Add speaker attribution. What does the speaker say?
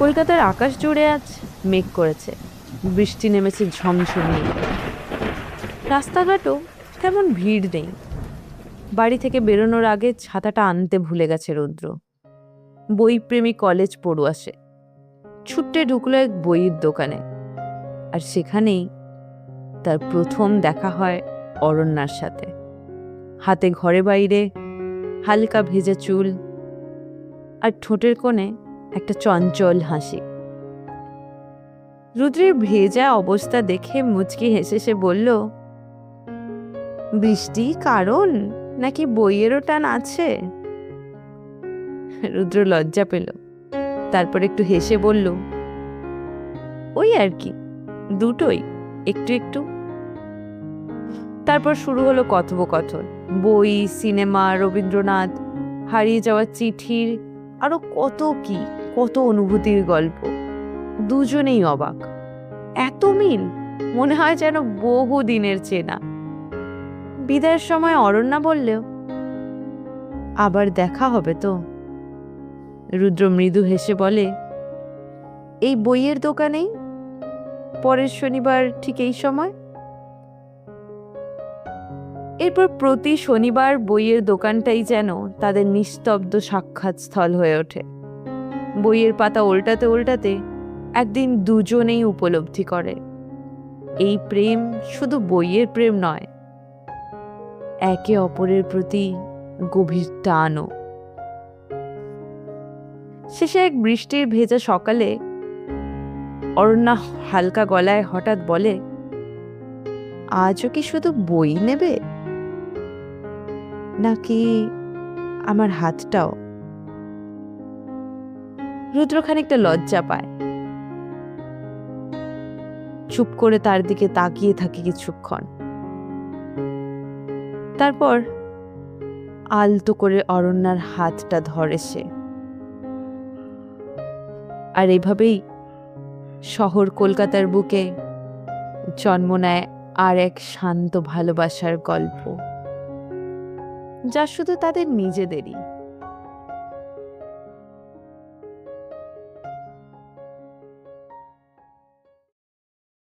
Speaker 1: কলকাতার আকাশ জুড়ে আজ মেঘ করেছে, বৃষ্টি নেমেছে ঝমঝমিয়ে। রাস্তাঘাটও তেমন ভিড় নেই। বাড়ি থেকে বেরোনোর আগে ছাতাটা আনতে ভুলে গেছে রুদ্র। বইপ্রেমী কলেজ পড়ুয়া সে। ছুট্টে ঢুকলো এক বইয়ের দোকানে, আর সেখানেই তার প্রথম দেখা হয় অরণ্যার সাথে। হাতে ঘরে বাইরে হালকা ভেজা চুল, আর ঠোঁটের কোণে একটা চঞ্চল হাসি। রুদ্রের ভেজা অবস্থা দেখে মুচকি হেসে সে বলল, বৃষ্টি কারণ নাকি বইয়েরও টান আছে? রুদ্র লজ্জা পেল, তারপর একটু হেসে বলল, ওই আর কি, দুটোই একটু একটু। তারপর শুরু হলো কথোপকথন। বই, সিনেমা, রবীন্দ্রনাথ, হারিয়ে যাওয়া চিঠির আরো কত অনুভূতির গল্প। দুজনেই অবাক, এত মিল, মনে হয় যেন বহু দিনের চেনা। বিদায়ের সময় অরণ্যা বললেও, আবার দেখা হবে তো? রুদ্র মৃদু হেসে বলে, এই বইয়ের দোকানেই, পরের শনিবার ঠিক এই সময়। এরপর প্রতি শনিবার বইয়ের দোকানটাই যেন তাদের নিস্তব্ধ সাক্ষাৎ স্থল হয়ে ওঠে। বইয়ের পাতা উল্টাতে উল্টাতে একদিন দুজনেই উপলব্ধি করে, এই প্রেম শুধু বইয়ের প্রেম নয়, একে অপরের প্রতি গভীর টানও। শেষে এক বৃষ্টির ভেজা সকালে অরণ্যা হালকা গলায় হঠাৎ বলে, আজও কি শুধু বই নেবে, নাকি আমার হাতটাও? রুদ্র খানিকটা লজ্জা পায়, চুপ করে তার দিকে তাকিয়ে থাকে কিছুক্ষণ। তারপর আলতো করে অরণ্যার হাতটা ধরে সে। আর এভাবেই শহর কলকাতার বুকে জন্ম নেয় আর এক শান্ত ভালোবাসার গল্প, যা শুধু তাদের নিজেদেরই।